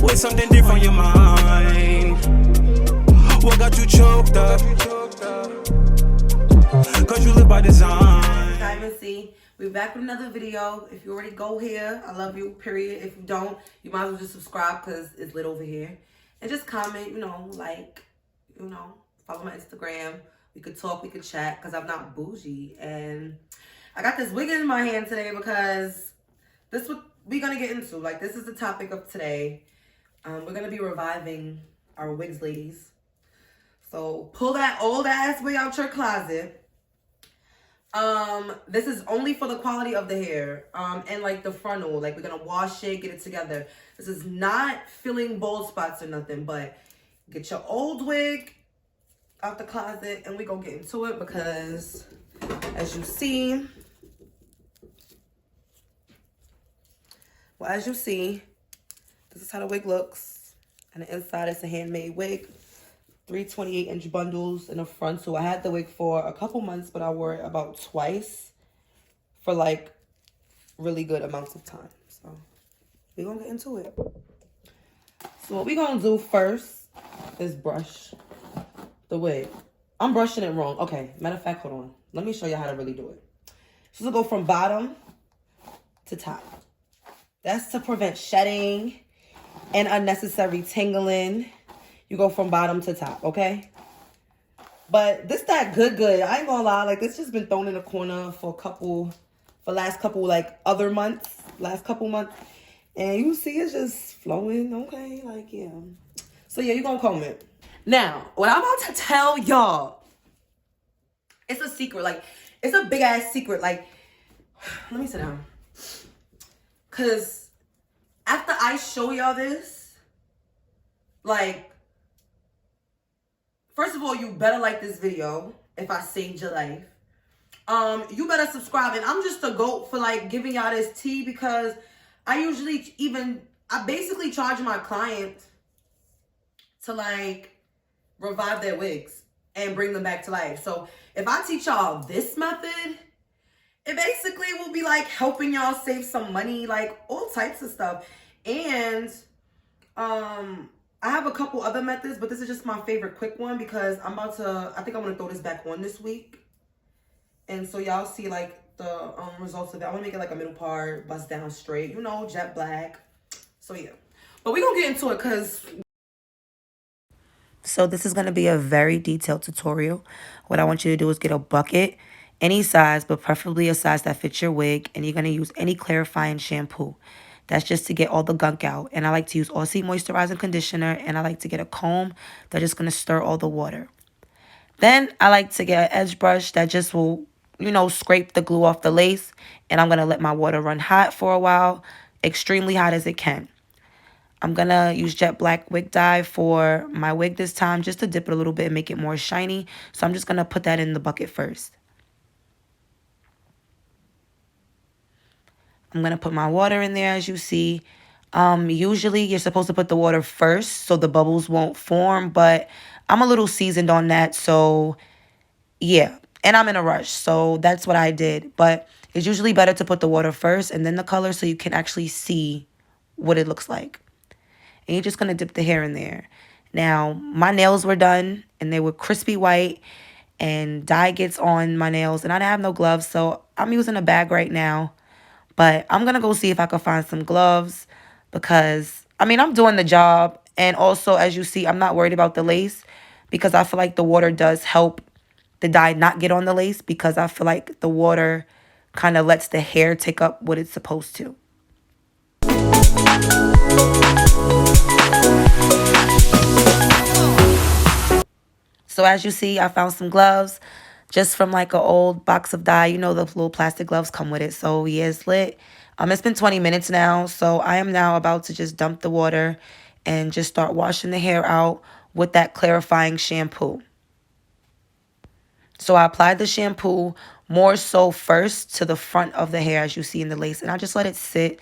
With something different on your mind. What got you choked up? Cause you live by design. Time and see. We're back with another video. If you already go here, I love you, period. If you don't, you might as well just subscribe because it's lit over here. And just comment, like, follow my Instagram. We could talk, we could chat because I'm not bougie. And I got this wig in my hand today because this is what we're going to get into. Like, this is the topic of today. We're going to be reviving our wigs, ladies. So pull that old ass wig out your closet. This is only for the quality of the hair, and like the frontal, like we're gonna wash it, get it together. This is not filling bald spots or nothing, but get your old wig out the closet and we gonna get into it because as you see, this is how the wig looks. And the inside is a handmade wig. 3 28-inch bundles in the front. So I had the wig for a couple months, but I wore it about twice for like really good amounts of time. So we're gonna get into it. So what we're gonna do first is brush the wig. I'm brushing it wrong. Okay, matter of fact, hold on. Let me show you how to really do it. So go from bottom to top. That's to prevent shedding and unnecessary tingling. You go from bottom to top, okay? But this that good. I ain't gonna lie, like this just been thrown in the corner for last couple like other months, last couple months. And you see it's just flowing, okay? Like, yeah. So yeah, you're gonna comb it. Now, what I'm about to tell y'all, it's a secret. Like, it's a big ass secret. Like, let me sit down. Cause after I show y'all this, like, first of all, you better like this video if I saved your life. You better subscribe. And I'm just a goat for like giving y'all this tea because I basically charge my client to like revive their wigs and bring them back to life. So if I teach y'all this method, it basically will be like helping y'all save some money, like all types of stuff. And I have a couple other methods, but this is just my favorite quick one because I think I'm going to throw this back on this week. And so y'all see like the results of it. I want to make it like a middle part, bust down straight, jet black. So yeah. But we're going to get into it because... So this is going to be a very detailed tutorial. What I want you to do is get a bucket, any size, but preferably a size that fits your wig. And you're going to use any clarifying shampoo. That's just to get all the gunk out. And I like to use Aussie moisturizing conditioner. And I like to get a comb that's just going to stir all the water. Then I like to get an edge brush that just will, scrape the glue off the lace. And I'm going to let my water run hot for a while. Extremely hot as it can. I'm going to use jet black wig dye for my wig this time. Just to dip it a little bit and make it more shiny. So I'm just going to put that in the bucket first. I'm going to put my water in there, as you see. Usually, you're supposed to put the water first so the bubbles won't form. But I'm a little seasoned on that, so yeah. And I'm in a rush, so that's what I did. But it's usually better to put the water first and then the color so you can actually see what it looks like. And you're just going to dip the hair in there. Now, my nails were done, and they were crispy white. And dye gets on my nails, and I didn't have no gloves, so I'm using a bag right now. But I'm going to go see if I can find some gloves because, I'm doing the job. And also, as you see, I'm not worried about the lace because I feel like the water does help the dye not get on the lace because I feel like the water kind of lets the hair take up what it's supposed to. So as you see, I found some gloves. Just from like an old box of dye. The little plastic gloves come with it. So yeah, it's lit. It's been 20 minutes now. So I am now about to just dump the water and just start washing the hair out with that clarifying shampoo. So I applied the shampoo more so first to the front of the hair, as you see in the lace. And I just let it sit,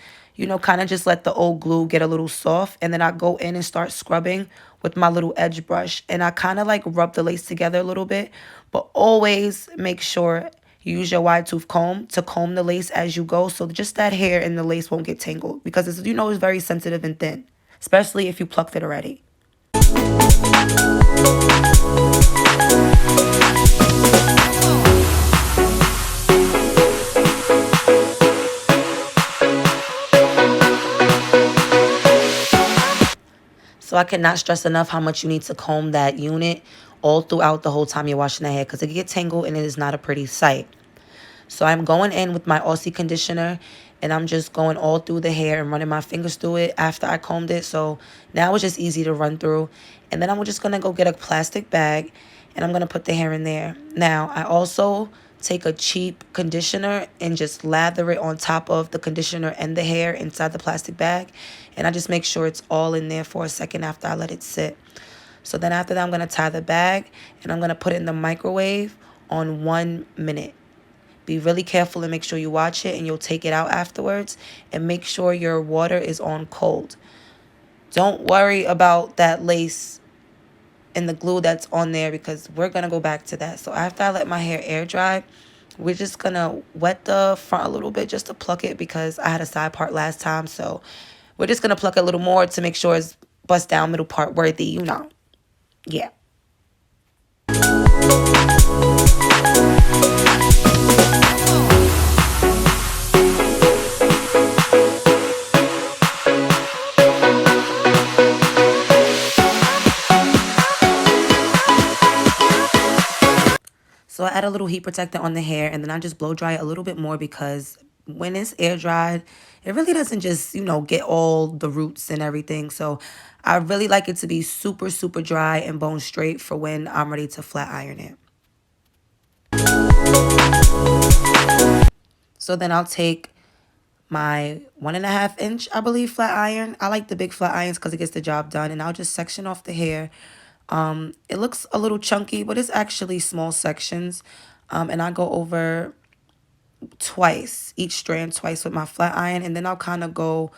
kind of just let the old glue get a little soft. And then I go in and start scrubbing with my little edge brush. And I kind of like rub the lace together a little bit. But always make sure You use your wide tooth comb to comb the lace as you go, so just that hair in the lace won't get tangled, because it's, you know, it's very sensitive and thin, especially if you plucked it already. So I cannot stress enough how much you need to comb that unit all throughout the whole time you're washing the hair, because it can get tangled and it is not a pretty sight. So I'm going in with my Aussie conditioner, and I'm just going all through the hair and running my fingers through it after I combed it. So now it's just easy to run through. And then I'm just going to go get a plastic bag, and I'm going to put the hair in there. Now, I also take a cheap conditioner and just lather it on top of the conditioner and the hair inside the plastic bag. And I just make sure it's all in there for a second after I let it sit. So then after that, I'm going to tie the bag, and I'm going to put it in the microwave on 1 minute. Be really careful and make sure you watch it, and you'll take it out afterwards, and make sure your water is on cold. Don't worry about that lace and the glue that's on there, because we're going to go back to that. So after I let my hair air dry, we're just going to wet the front a little bit just to pluck it, because I had a side part last time. So we're just going to pluck a little more to make sure it's bust down middle part worthy, you know. Yeah. So I add a little heat protectant on the hair, and then I just blow dry it a little bit more, because when it's air dried, it really doesn't just, you know, get all the roots and everything. So I really like it to be super, super dry and bone straight for when I'm ready to flat iron it. So then I'll take my 1.5 inch, I believe, flat iron. I like the big flat irons because it gets the job done. And I'll just section off the hair. It looks a little chunky, but it's actually small sections. And I go over twice, each strand twice with my flat iron. And then I'll kind of go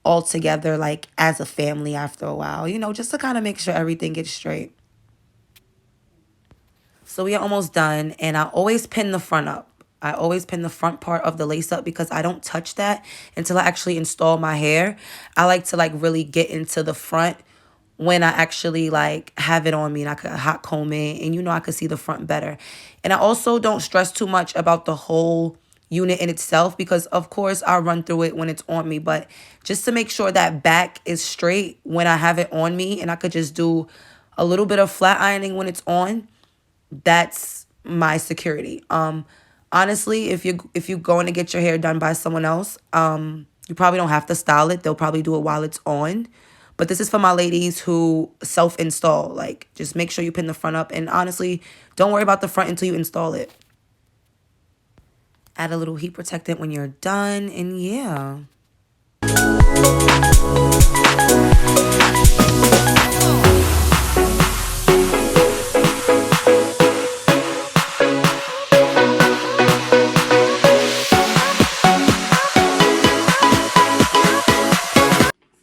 all together like as a family after a while, you know, just to kind of make sure everything gets straight. So we are almost done, and I always pin the front up. I always pin the front part of the lace up, because I don't touch that until I actually install my hair. I like to like really get into the front when I actually like have it on me, and I could hot comb it, and you know, I could see the front better. And I also don't stress too much about the whole unit in itself, because of course I'll run through it when it's on me, but just to make sure that back is straight when I have it on me, and I could just do a little bit of flat ironing when it's on. That's my security. Honestly, if you're going to get your hair done by someone else, you probably don't have to style it. They'll probably do it while it's on. But this is for my ladies who self-install. Like, just make sure you pin the front up. And honestly, don't worry about the front until you install it. Add a little heat protectant when you're done. And yeah.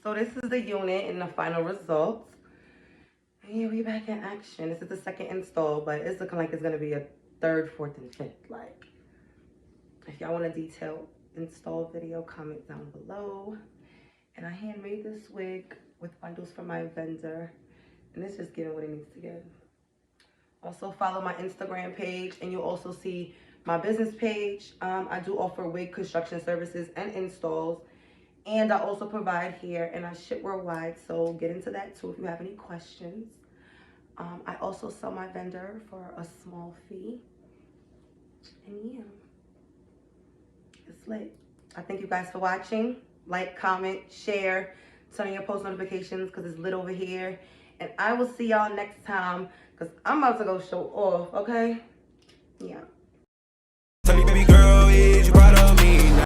So this is the unit and the final results. And yeah, we back in action. This is the second install, but it's looking like it's gonna be a third, fourth, and fifth. Like, if y'all want a detailed install video, comment down below. And I handmade this wig with bundles from my vendor, and it's just getting what it needs to get. Also follow my Instagram page, and you'll also see my business page. I do offer wig construction services and installs. And I also provide hair, and I ship worldwide, so get into that too if you have any questions. I also sell my vendor for a small fee. And yeah, it's lit. I thank you guys for watching. Like, comment, share, turn on your post notifications because it's lit over here. And I will see y'all next time, because I'm about to go show off, okay? Yeah. Tell me, baby girl, is